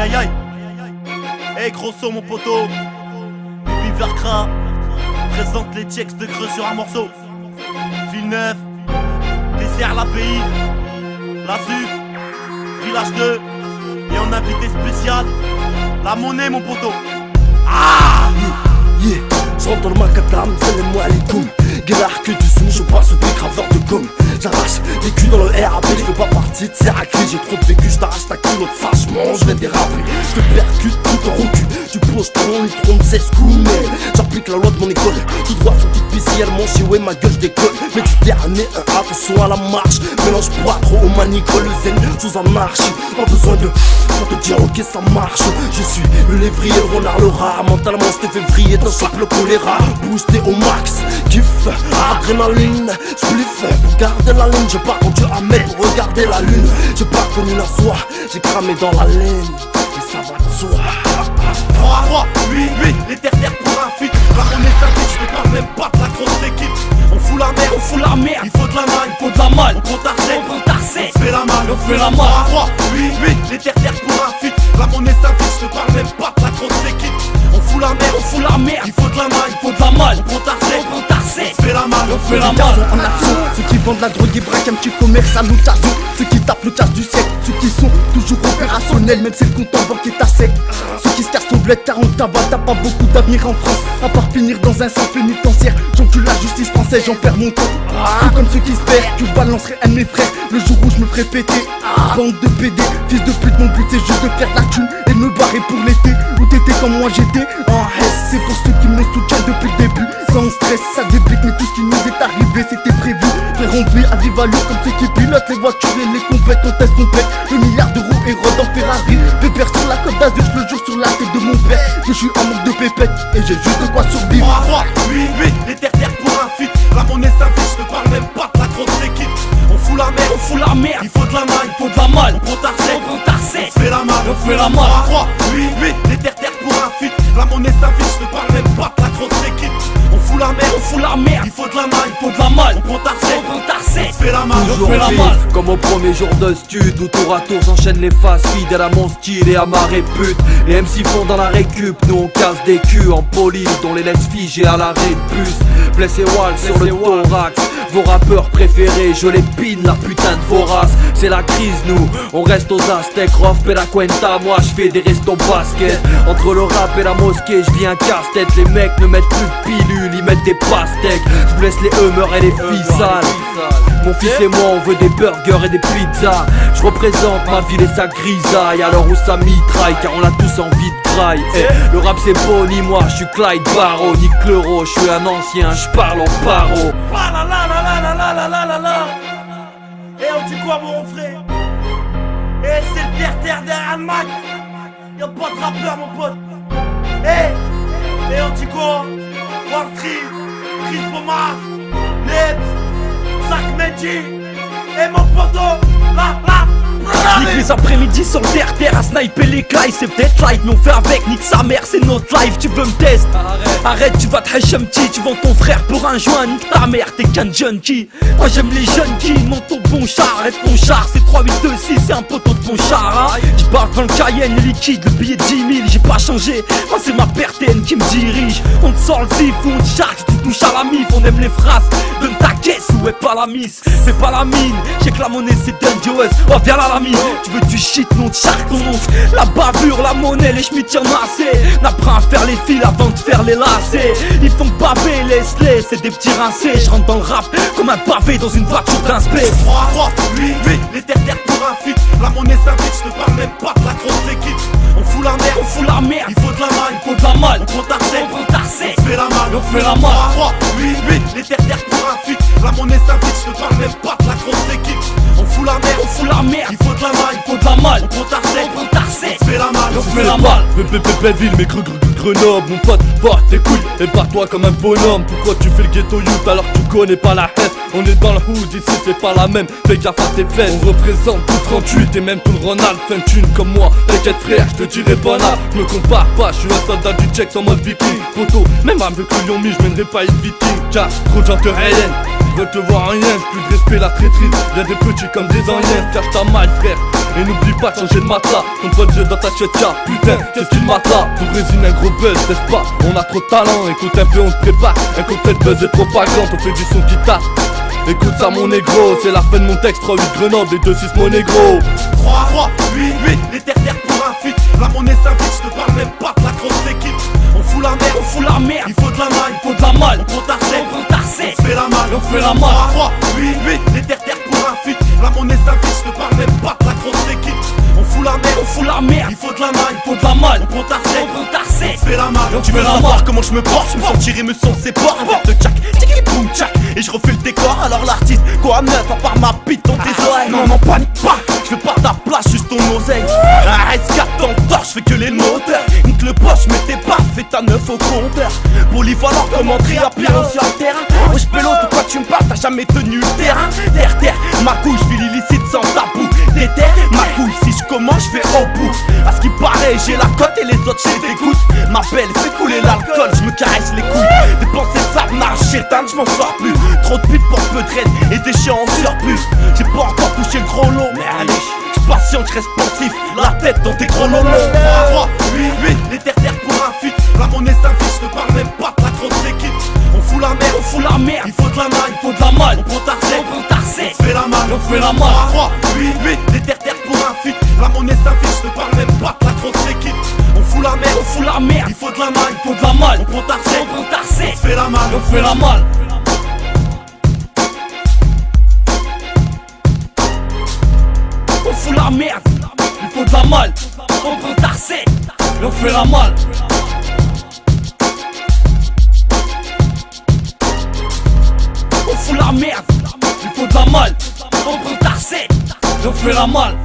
aïe aïe. Hey grosso mon poteau, Bibi Vercra présente les checks de creux sur un morceau. Villeneuve, dessert l'API, la ZUP, Village 2. Et en invité spécial, la monnaie mon poteau. Ah yeah. Je rentre dans le macadam, salam alaikum. Guérard que du son, je passe au graveur de gomme. J'arrache les culs dans le RAP, je fais pas partie de ces raclés. J'ai trop de vécu, je t'arrache ta culotte, franchement je vais déraper. Je te percute tout en recul, tu poses ton litron de 16 coups. Mais j'applique la loi de mon école, tout droit sur toute pisse, mon chez ouais ma gueule je décolle. Mais du dernier un attention à la marche, mélange pas trop au manicole, le zen sous anarchie. Pas besoin de te dire ok ça marche. Je suis le lévrier, le renard, le rare. Mentalement c'était février, t'en chope le choléra. Boosté au max, kiff, adrénaline, spliff. Pour garder la ligne, j'ai pas conduit à mettre pour regarder la lune. J'ai pas connu la soie, j'ai cramé dans la laine. Et ça va de soi. 3, 8, les terres pour un feat. La monnaie s'invite, je te parle même pas de la grosse équipe. On fout la merde, il faut de la malle, il faut de la malle. On prend ta scène, on fait la malle, on fait la malle. 3, 8, les terres pour un feat. La monnaie s'invite, je te parle même pas de la grosse équipe. On fout la merde, il faut de la malle, il faut de la malle. On prend ta scène, on fait la malle, on fait la malle. En action, ceux qui vendent la drogue, ils braquent un petit commerce à l'occasion. Ceux qui tapent le cash du siècle, ceux qui sont toujours opérationnels, même si le compte en banque est à sec. Ceux qui se cassent au bled car on tabac, t'as pas beaucoup d'avenir en France. À part finir dans un centre pénitentiaire, j'encule la justice française, j'en perds mon temps. Tout comme ceux qui se perdent, que je balancerai un de mes frères le jour où je me ferai péter. Bande de PD, fils de pute, mon but c'est juste de faire de la thune et de me barrer pour l'été. Où t'étais comme moi j'étais en S, c'est pour ceux qui me soutiennent depuis le début. Sans stress, ça débute, mais tout ce qui nous est arrivé c'était prévu. Frère on vit à vive allure comme ceux qui pilotent les voitures et les complètes. On teste complète, le milliard d'euros et rôde en Ferrari. Pépère sur la côte d'Azur, je le jure sur la tête de mon père. Je suis en manque de pépette et j'ai juste de quoi survivre. 3, 8, les terres pour un feat. La monnaie s'invite, je te parle même pas de la grosse équipe. On fout la merde, il faut de la malle, il faut de la malle. On prend ta scène, on fait la malle, on fait la malle. 3, 8, les terres pour un feat. La monnaie s'invite, je te parle même pas de la grosse équipe. On fout la merde, il faut de la malle, il faut de la malle. On prend ta scène, on fait la malle, on fait la malle. Comme au premier jour de stud où tour à tour j'enchaîne les faces, fidèle à mon style et à ma répute. Les MC font dans la récup, nous on casse des culs en poli, on les laisse figer à l'arrêt de bus. Blessé wall sur le thorax, vos rappeurs préférés, je les pine la putain de vorace. C'est la crise nous, on reste aux Aztèques, Rof et la Cuenta, moi je fais des restos basket. Entre le rap et la mosquée, je vis un casse-tête. Les mecs ne mettent plus de pilules, ils mettent des pastèques. Je blesse les humeurs et les filles sales. Mon fils et moi on veut des burgers et des pizzas. Je représente ma ville et sa grisaille. Alors où ça mitraille car on a tous envie de graille. Le rap c'est beau, ni moi je suis Clyde Barrow, ni Cleuro, je suis un ancien, je parle en paro. Et on dit quoi mon frère? Et c'est le terre derrière le Mac. Y'a pas de rappeur mon pote. Et on dit quoi? Wall Street, Chris Pomar, Nebs, Zach Mendy. Et mon poteau, là. Nique les après-midi sur terre à sniper les clays. C'est peut-être light mais on fait avec, nique sa mère c'est notre life. Tu veux me tester? Arrête tu vas te hacham petit. Tu vends ton frère pour un joint, nique ta mère t'es qu'un junkie. Moi j'aime les jeunes qui montent au bon char. Arrête ton char c'est 3826 c'est un poteau de bon char hein. J'barre dans le Cayenne liquide, le billet de 10 000. J'ai pas changé, moi c'est ma pertaine qui me dirige. On te sort le zif ou on te charge, tu touches à la mif. On aime les phrases, donne ta caisse ou est pas la miss. Fais pas la mine, j'ai que la monnaie c'est dangerous. Oh viens là l'ami, tu veux du shit, non de charge ton oncle. La bavure, la monnaie, les schmitts y'en a assez. N'apprends à faire les fils avant de faire les lacets. Ils font baver, laisse-les, c'est des petits rincés. Je rentre dans le rap comme un pavé dans une voiture d'inspect. 3, 8, les terres pour un feat. La monnaie s'invite, je te parle même pas de la grosse équipe. On fout la merde, il faut de la malle, il faut de la malle. On prend ta scène, on fait la malle, on fait la malle. 3, 8, les terres pour un feat. La monnaie s'invite, je te parle même pas de la grosse équipe. On fout la merde, il faut de la malle, il faut de la malle. On prend ta scène, on fait la malle, on fait la malle. Belleville, mais Grenoble, mon pote, bat tes couilles et bats-toi comme un bonhomme. Pourquoi tu fais le ghetto youth alors que tu connais pas la haine? On est dans le hood, ici c'est pas la même, fais gaffe à tes fesses. On représente tout 38 et même tout le Ronald. Fin de thune comme moi, t'inquiète frère, je te dirai bon âme. Je me compare pas, je suis un soldat du check en mode viking. Poto, même avec le lion mi, je mènerai pas une viking. Car trop de gens te haïnnent, veulent te voir en rien, plus de respect la traîtrise. Y'a des petits comme des anciens, cache ta maille frère. Et n'oublie pas de changer de matelas. Ton pote jeu dans ta tchétia, putain, qu'est-ce qu'il matelas. Tout résine un gros buzz, n'est-ce pas? On a trop de talent, écoute un peu, on te prépare. Un cocktail buzz et propagande, on fait du son qui tape. Écoute ça mon négro, c'est la fin de mon texte. 3-8 Grenoble et 2-6 mon négro. 3, 8, les terres pour un feat. La monnaie s'invite, je te parle même pas de la grosse équipe. On fout la merde, On fout la merde, il faut de la maille, faut de la malle. on prend ta recette, On prend ta recette. on se fait la malle, On fait la malle. 3, 8, les terres pour un feat. La monnaie s'invite, je te parle même pas de la grosse équipe. On fout la merde, On fout la merde, il faut de la maille, faut de la malle. on prend ta recette, On prend ta on recette. se fait la malle. Tu fait veux la savoir malle. comment je me porte? Je me sens tirer, me sens séparé. Avec de tchac, tiki boum tchac. Et je refais le décor, alors l'artiste, quoi neuf à part ma bite dans tes oreilles. Non, non, panique pas, je fais pas ta place, juste ton oseille. Arrête, ce t'en torche, je fais que les moteurs. Nique le poche, mais t'es pas fait ta neuf au compteur. Polyvalent comme entrée à piano sur le terrain. Wesh pélo, de quoi tu me parles? T'as jamais tenu le terrain. Terre, ma couille, je vis l'illicite sans tabou. Déterre, ma couille, si je commence, je fais au bout. À ce qui paraît, j'ai la cote et les autres, j'ai des gouttes. Ma belle, fais couler l'alcool, je me caresse les couilles. Des pensées s'arnagent, j'éteins, je m'en sors plus. Trop de pute pour peu de raide et des chiens en surplus. J'ai pas encore touché le gros lot, mais allez, j'suis patient, j'reste pensif. La tête dans tes gros lolos. 3, 8, les terres pour un feat. La monnaie s'invite, je te parle même pas de la grosse équipe. On fout la merde, On fout la merde, il faut de la maille, faut de la malle. on prend ta recette, On prend ta on recette. se fait la malle. On fait la malle. 3, 8, les terres pour un feat. La monnaie s'invite, je te parle même pas de la grosse équipe. On fout la merde, On fout la merde, il faut de la maille, faut de la malle. on prend ta recette, On prend ta on recette. se fait la malle. On fait la malle. On fout la merde, il faut de la malle. On prend ta recette, on fait la malle. On fout la merde, il faut de la malle. On prend ta recette, on fait la malle.